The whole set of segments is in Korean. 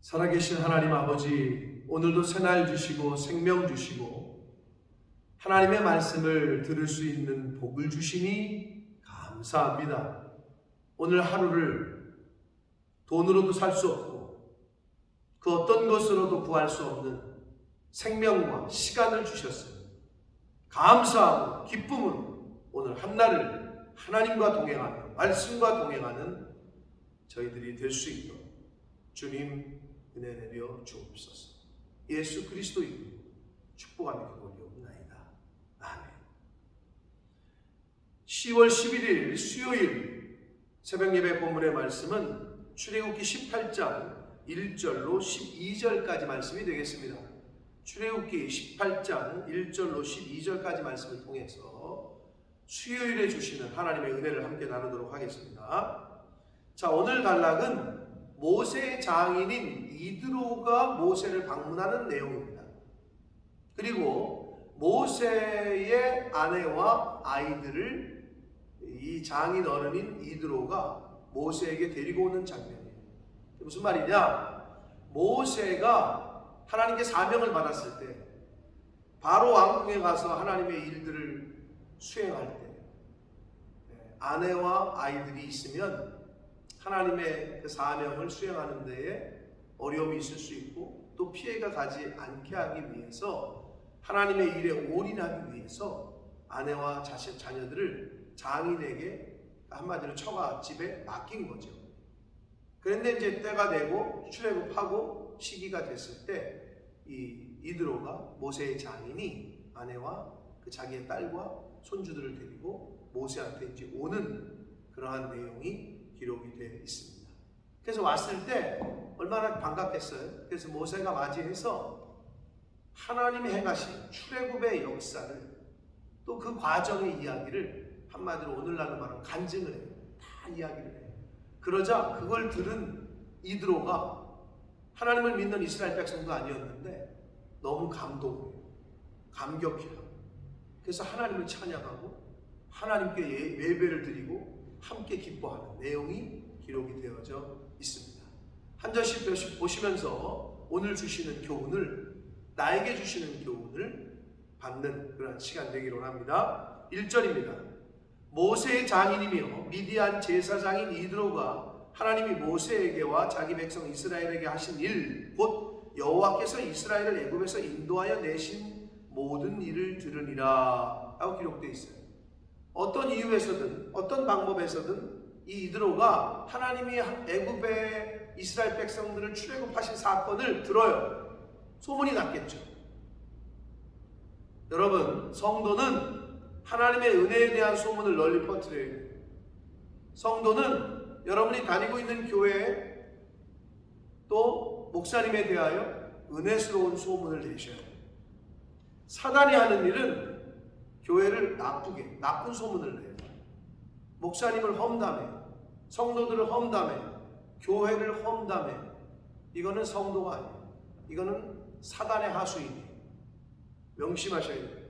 살아계신 하나님 아버지, 오늘도 새날 주시고 생명 주시고 하나님의 말씀을 들을 수 있는 복을 주시니 감사합니다. 오늘 하루를 돈으로도 살 수 없고 그 어떤 것으로도 구할 수 없는 생명과 시간을 주셨습니다. 감사하고 기쁨으로 오늘 한날을 하나님과 동행하며 말씀과 동행하는 저희들이 될 수 있도록 주님 은혜 내려 주옵소서. 예수 그리스도 이름으로 축복하며 기도드리옵나이다. 아멘. 10월 11일 수요일 새벽 예배 본문의 말씀은 출애굽기 18장 1절로 12절까지 말씀이 되겠습니다. 출애굽기 18장 1절로 12절까지 말씀을 통해서 수요일에 주시는 하나님의 은혜를 함께 나누도록 하겠습니다. 자, 오늘 단락은 모세의 장인인 이드로가 모세를 방문하는 내용입니다. 그리고 모세의 아내와 아이들을 이 장인 어른인 이드로가 모세에게 데리고 오는 장면이에요. 무슨 말이냐? 모세가 하나님께 사명을 받았을 때 바로 왕궁에 가서 하나님의 일들을 수행할 때 아내와 아이들이 있으면 하나님의 그 사명을 수행하는 데에 어려움이 있을 수 있고 또 피해가 가지 않게 하기 위해서 하나님의 일에 올인하기 위해서 아내와 자녀들을 장인에게 한마디로 처가집에 맡긴 거죠. 그런데 이제 때가 되고 출애굽하고 시기가 됐을 때 이 이드로가 모세의 장인이 아내와 그 자기의 딸과 손주들을 데리고 모세한테 이제 오는 그러한 내용이 기록이 되어 있습니다. 그래서 왔을 때 얼마나 반갑겠어요. 그래서 모세가 맞이해서 하나님이 행하신 출애굽의 역사를 또 그 과정의 이야기를 한마디로 오늘날로 말하면 간증을 해요. 다 이야기를 해요. 그러자 그걸 들은 이드로가 하나님을 믿는 이스라엘 백성도 아니었는데 너무 감동해요. 감격해요. 그래서 하나님을 찬양하고 하나님께 예배를 드리고 함께 기뻐하는 내용이 기록이 되어져 있습니다. 한 절씩 보시면서 오늘 주시는 교훈을, 나에게 주시는 교훈을 받는 그런 시간 되기로 합니다. 1절입니다. 모세의 장인이며 미디안 제사장인 이드로가 하나님이 모세에게와 자기 백성 이스라엘에게 하신 일, 곧 여호와께서 이스라엘을 애굽에서 인도하여 내신 모든 일을 들으니라 라고 기록되어 있어요. 어떤 이유에서든 어떤 방법에서든 이 이드로가 하나님이 애굽의 이스라엘 백성들을 출애굽하신 사건을 들어요. 소문이 났겠죠. 여러분, 성도는 하나님의 은혜에 대한 소문을 널리 퍼뜨려야 돼요. 성도는 여러분이 다니고 있는 교회에 또 목사님에 대하여 은혜스러운 소문을 내셔야 돼요. 사단이 하는 일은 교회를 나쁘게, 나쁜 소문을 내요. 목사님을 험담해, 성도들을 험담해, 교회를 험담해. 이거는 성도가 아니에요. 이거는 사단의 하수인이에요. 명심하셔야 돼요.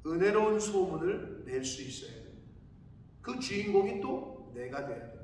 은혜로운 소문을 낼 수 있어야 돼요. 그 주인공이 또 내가 돼야 돼요.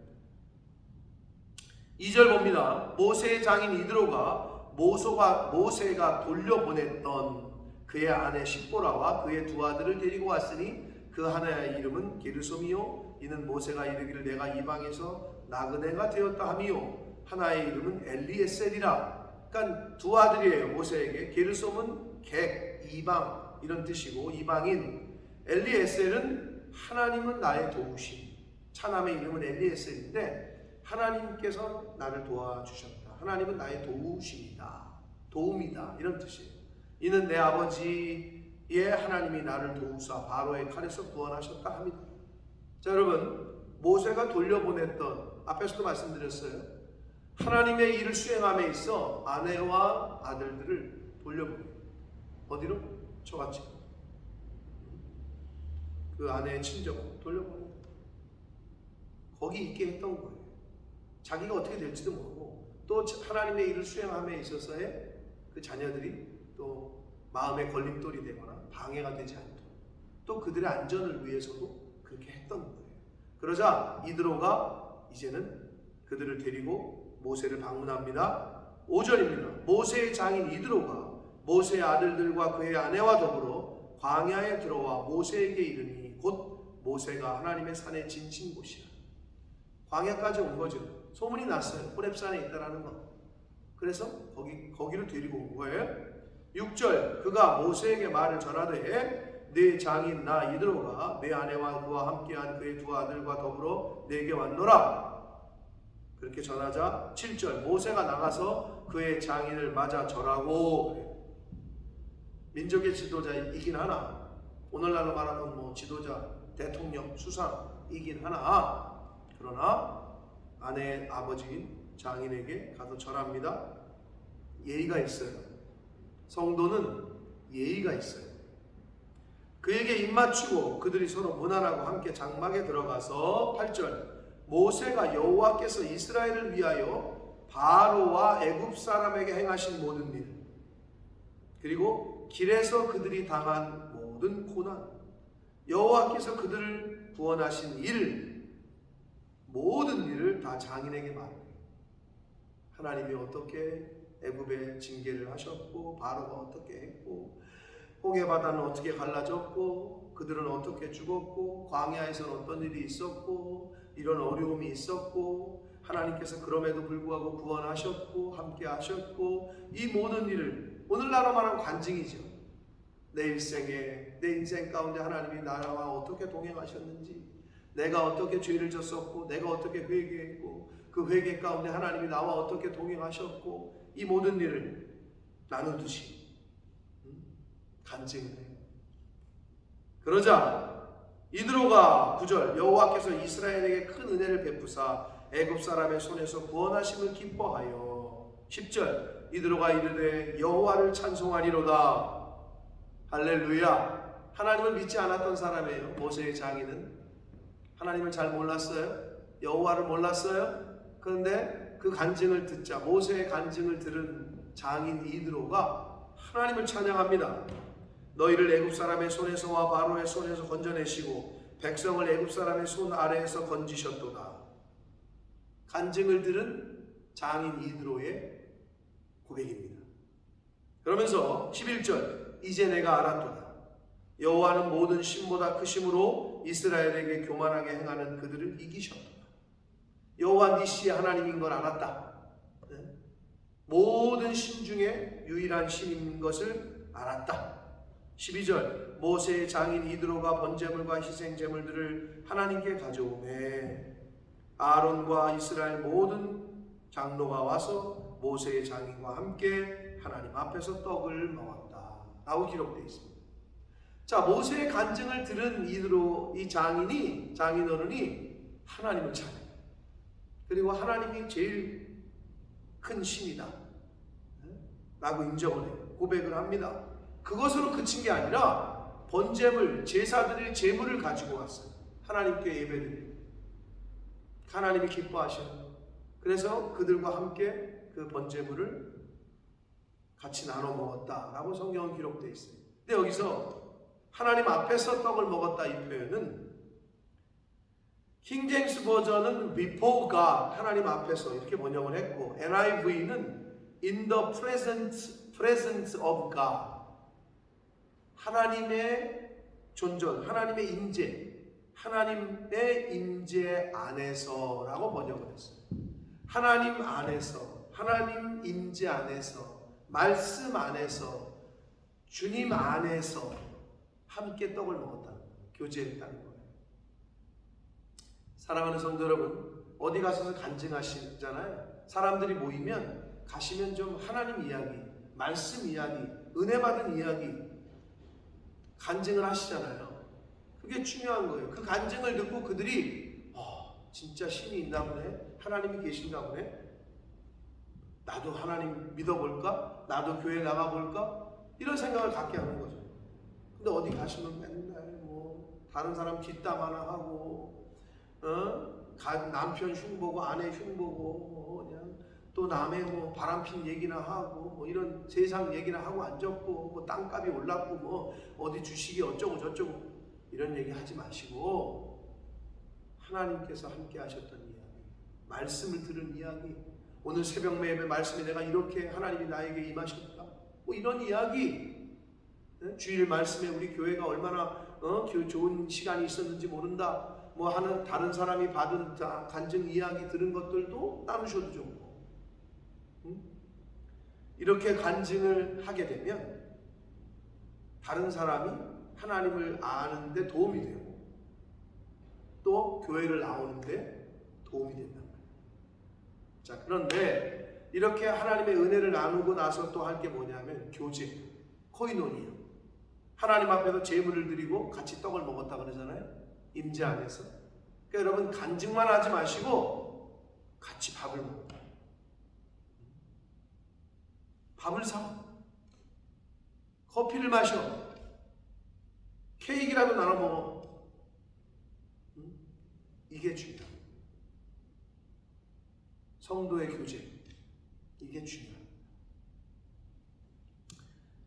2절 봅니다. 모세의 장인 이드로가 모세가 돌려보냈던 그의 아내 십보라와 그의 두 아들을 데리고 왔으니 그 하나의 이름은 게르솜이요 이는 모세가 이르기를 내가 이방에서 나그네가 되었다 하미요 하나의 이름은 엘리에셀이라. 그러니까 두 아들이에요. 모세에게. 게르솜은 객, 이방 이런 뜻이고 이방인. 엘리에셀은 하나님은 나의 도우심. 차남의 이름은 엘리에셀인데 하나님께서 나를 도와주셨다. 하나님은 나의 도우심이다. 도움이다. 이런 뜻이에요. 이는 내 아버지의 하나님이 나를 도우사 바로의 칼에서 구원하셨다 합니다. 자, 여러분, 모세가 돌려보냈던, 앞에서도 말씀드렸어요. 하나님의 일을 수행함에 있어 아내와 아들들을 돌려보내요. 어디로? 처갓집. 그 아내의 친정 돌려보내요. 거기 있게 했던 거예요. 자기가 어떻게 될지도 모르고 또 하나님의 일을 수행함에 있어서의 그 자녀들이 또 마음의 걸림돌이 되거나 방해가 되지 않도록 또 그들의 안전을 위해서도 그렇게 했던 거예요. 그러자 이드로가 이제는 그들을 데리고 모세를 방문합니다. 5절입니다. 모세의 장인 이드로가 모세의 아들들과 그의 아내와 더불어 광야에 들어와 모세에게 이르니 곧 모세가 하나님의 산에 지친 곳이라. 광야까지 온 거죠. 소문이 났어요. 호렙산에 있다라는 거. 그래서 거기를 데리고 온 거예요. 6절 그가 모세에게 말을 전하되 네 장인 나 이드로가 네 아내와 그와 함께한 그의 두 아들과 더불어 내게 왔노라. 그렇게 전하자 7절 모세가 나가서 그의 장인을 맞아 절하고. 민족의 지도자이긴 하나 오늘날로 말하면 뭐 지도자, 대통령, 수상이긴 하나 그러나 아내의 아버지인 장인에게 가서 절합니다. 예의가 있어요. 성도는 예의가 있어요. 그에게 입맞추고 그들이 서로 문안하고 함께 장막에 들어가서 8절 모세가 여호와께서 이스라엘을 위하여 바로와 애굽 사람에게 행하신 모든 일 그리고 길에서 그들이 당한 모든 고난 여호와께서 그들을 구원하신 일 모든 일을 다 장인에게 말해요. 하나님이 어떻게 애굽에 징계를 하셨고 바로가 어떻게 했고 홍해 바다는 어떻게 갈라졌고 그들은 어떻게 죽었고 광야에서는 어떤 일이 있었고 이런 어려움이 있었고 하나님께서 그럼에도 불구하고 구원하셨고 함께 하셨고 이 모든 일을 오늘날로 말하면 관증이죠. 내 일생에 내 인생 가운데 하나님이 나와 어떻게 동행하셨는지 내가 어떻게 죄를 졌었고 내가 어떻게 회개했고 그 회개 가운데 하나님이 나와 어떻게 동행하셨고 이 모든 일을 나누듯이 간증을 해요. 그러자 이드로가 9절 여호와께서 이스라엘에게 큰 은혜를 베푸사 애굽 사람의 손에서 구원하심을 기뻐하여 10절 이드로가 이르되 여호와를 찬송하리로다. 할렐루야. 하나님을 믿지 않았던 사람이에요. 모세의 장인은 하나님을 잘 몰랐어요. 여호와를 몰랐어요. 그런데 그 간증을 듣자 모세의 간증을 들은 장인 이드로가 하나님을 찬양합니다. 너희를 애굽 사람의 손에서와 바로의 손에서 건져내시고 백성을 애굽 사람의 손 아래에서 건지셨도다. 간증을 들은 장인 이드로의 고백입니다. 그러면서 11절 이제 내가 알았도다. 여호와는 모든 신보다 크심으로 이스라엘에게 교만하게 행하는 그들을 이기셨도다. 여호와 니시 하나님인 걸 알았다. 모든 신 중에 유일한 신인 것을 알았다. 12절 모세의 장인 이드로가 번제물과 희생제물들을 하나님께 가져오매 아론과 이스라엘 모든 장로가 와서 모세의 장인과 함께 하나님 앞에서 떡을 먹었다 라고 기록되어 있습니다. 자, 모세의 간증을 들은 이드로 이 장인 어른이 하나님을 찬양해요. 그리고 하나님이 제일 큰 신이다 라고 인정을 해요. 고백을 합니다. 그것으로 그친 게 아니라 번제물, 제사드릴 제물을 가지고 왔어요. 하나님께 예배드리고 하나님이 기뻐하셔요. 그래서 그들과 함께 그 번제물을 같이 나눠 먹었다라고 성경은 기록되어 있어요. 근데 여기서 하나님 앞에서 떡을 먹었다 이 표현은 킹제임스 버전은 before God 하나님 앞에서 이렇게 번역을 했고 NIV는 in the presence of God 하나님의 존전, 하나님의 임재, 하나님의 임재 안에서라고 번역을 했어요. 하나님 안에서, 하나님 임재 안에서, 말씀 안에서, 주님 안에서 함께 떡을 먹었다는 거예요. 교제했다는 거예요. 사랑하는 성도 여러분, 어디 가서 간증하시잖아요. 사람들이 모이면 가시면 좀 하나님 이야기, 말씀 이야기, 은혜 받은 이야기 간증을 하시잖아요. 그게 중요한 거예요. 그 간증을 듣고 그들이 진짜 신이 있나 보네, 하나님이 계신가 보네, 나도 하나님 믿어볼까, 나도 교회 나가볼까, 이런 생각을 갖게 하는 거죠. 근데 어디 가시면 맨날 뭐 다른 사람 뒷담 하나 하고 남편 흉보고 아내 흉보고 그냥 또 남의 뭐 바람핀 얘기나 하고 뭐 이런 세상 얘기나 하고 앉았고 뭐 땅값이 올랐고 뭐 어디 주식이 어쩌고 저쩌고 이런 얘기 하지 마시고 하나님께서 함께 하셨던 이야기, 말씀을 들은 이야기, 오늘 새벽 매일 말씀에 내가 이렇게 하나님이 나에게 임하셨다, 뭐 이런 이야기, 주일 말씀에 우리 교회가 얼마나 좋은 시간이 있었는지 모른다, 뭐 하는 다른 사람이 받은 간증 이야기 들은 것들도 나누셔도 좋고, 이렇게 간증을 하게 되면 다른 사람이 하나님을 아는데 도움이 되고 또 교회를 나오는데 도움이 된단 말이에요. 자, 그런데 이렇게 하나님의 은혜를 나누고 나서 또 할 게 뭐냐면 교제, 코이노니아. 하나님 앞에서 제물을 드리고 같이 떡을 먹었다 그러잖아요. 임재 안에서. 그러니까 여러분 간증만 하지 마시고 같이 밥을 먹어요. 밥을 사, 커피를 마셔, 케이크라도 나눠 먹어. 이게 중요해요. 성도의 교제, 이게 중요해요.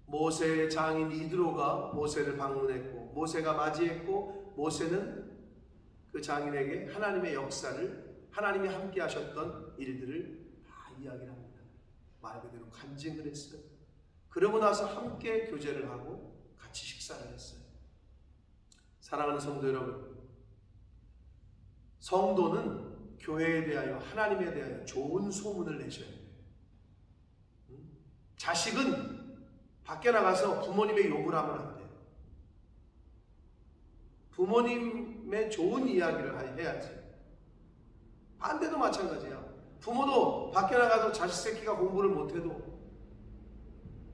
모세의 장인 이드로가 모세를 방문했고 모세가 맞이했고 모세는 그 장인에게 하나님의 역사를, 하나님이 함께 하셨던 일들을 다 이야기를 합니다. 말 그대로 간증을 했어요. 그러고 나서 함께 교제를 하고 같이 식사를 했어요. 사랑하는 성도 여러분, 성도는 교회에 대하여, 하나님에 대하여 좋은 소문을 내셔야 돼요. 자식은 밖에 나가서 부모님의 욕을 하면 안 돼요. 부모님의 좋은 이야기를 해야지. 반대도 마찬가지야. 부모도 밖에 나가서 자식 새끼가 공부를 못해도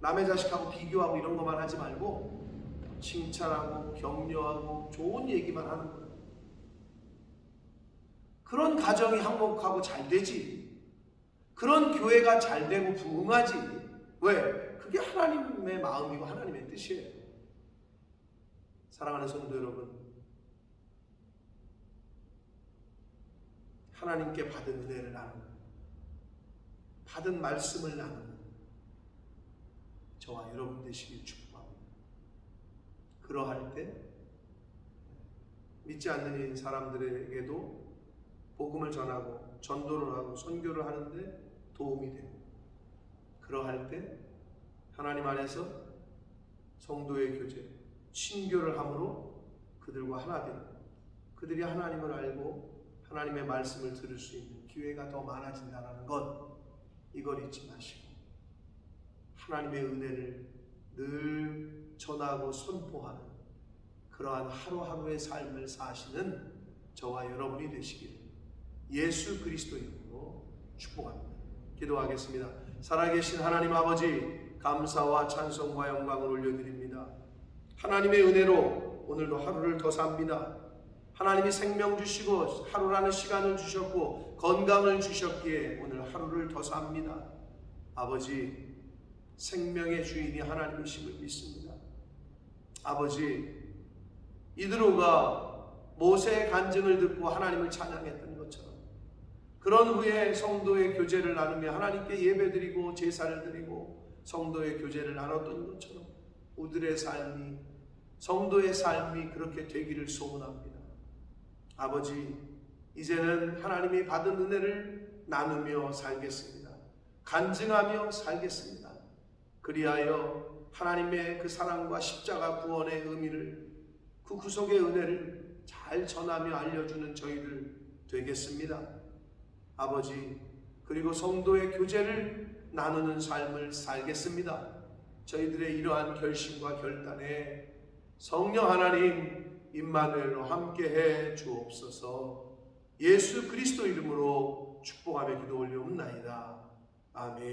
남의 자식하고 비교하고 이런 것만 하지 말고 칭찬하고 격려하고 좋은 얘기만 하는 거예요. 그런 가정이 행복하고 잘 되지. 그런 교회가 잘 되고 부흥하지. 왜? 그게 하나님의 마음이고 하나님의 뜻이에요. 사랑하는 성도 여러분, 하나님께 받은 은혜를 나누고 받은 말씀을 나누는 저와 여러분 되시길 축복합니다. 그러할 때 믿지 않는 사람들에게도 복음을 전하고 전도를 하고 선교를 하는데 도움이 되고, 그러할 때 하나님 안에서 성도의 교제, 친교를 함으로 그들과 하나 되고 그들이 하나님을 알고 하나님의 말씀을 들을 수 있는 기회가 더 많아진다는 것, 이걸 잊지 마시고 하나님의 은혜를 늘 전하고 선포하는 그러한 하루하루의 삶을 사시는 저와 여러분이 되시기를 예수 그리스도 이름으로 축복합니다. 기도하겠습니다. 살아계신 하나님 아버지, 감사와 찬송과 영광을 올려드립니다. 하나님의 은혜로 오늘도 하루를 더 삽니다. 하나님이 생명 주시고 하루라는 시간을 주셨고 건강을 주셨기에 오늘 하루를 더 삽니다. 아버지, 생명의 주인이 하나님이심을 믿습니다. 아버지, 이드로가 모세의 간증을 듣고 하나님을 찬양했던 것처럼 그런 후에 성도의 교제를 나누며 하나님께 예배드리고 제사를 드리고 성도의 교제를 나눴던 것처럼 우리들의 삶이, 성도의 삶이 그렇게 되기를 소원합니다. 아버지, 이제는 하나님이 받은 은혜를 나누며 살겠습니다. 간증하며 살겠습니다. 그리하여 하나님의 그 사랑과 십자가 구원의 의미를, 그 구속의 은혜를 잘 전하며 알려주는 저희들 되겠습니다. 아버지, 그리고 성도의 교제를 나누는 삶을 살겠습니다. 저희들의 이러한 결심과 결단에 성령 하나님 임마누엘로 함께해 주옵소서. 예수 그리스도 이름으로 축복하며 기도 올려옵나이다. 아멘.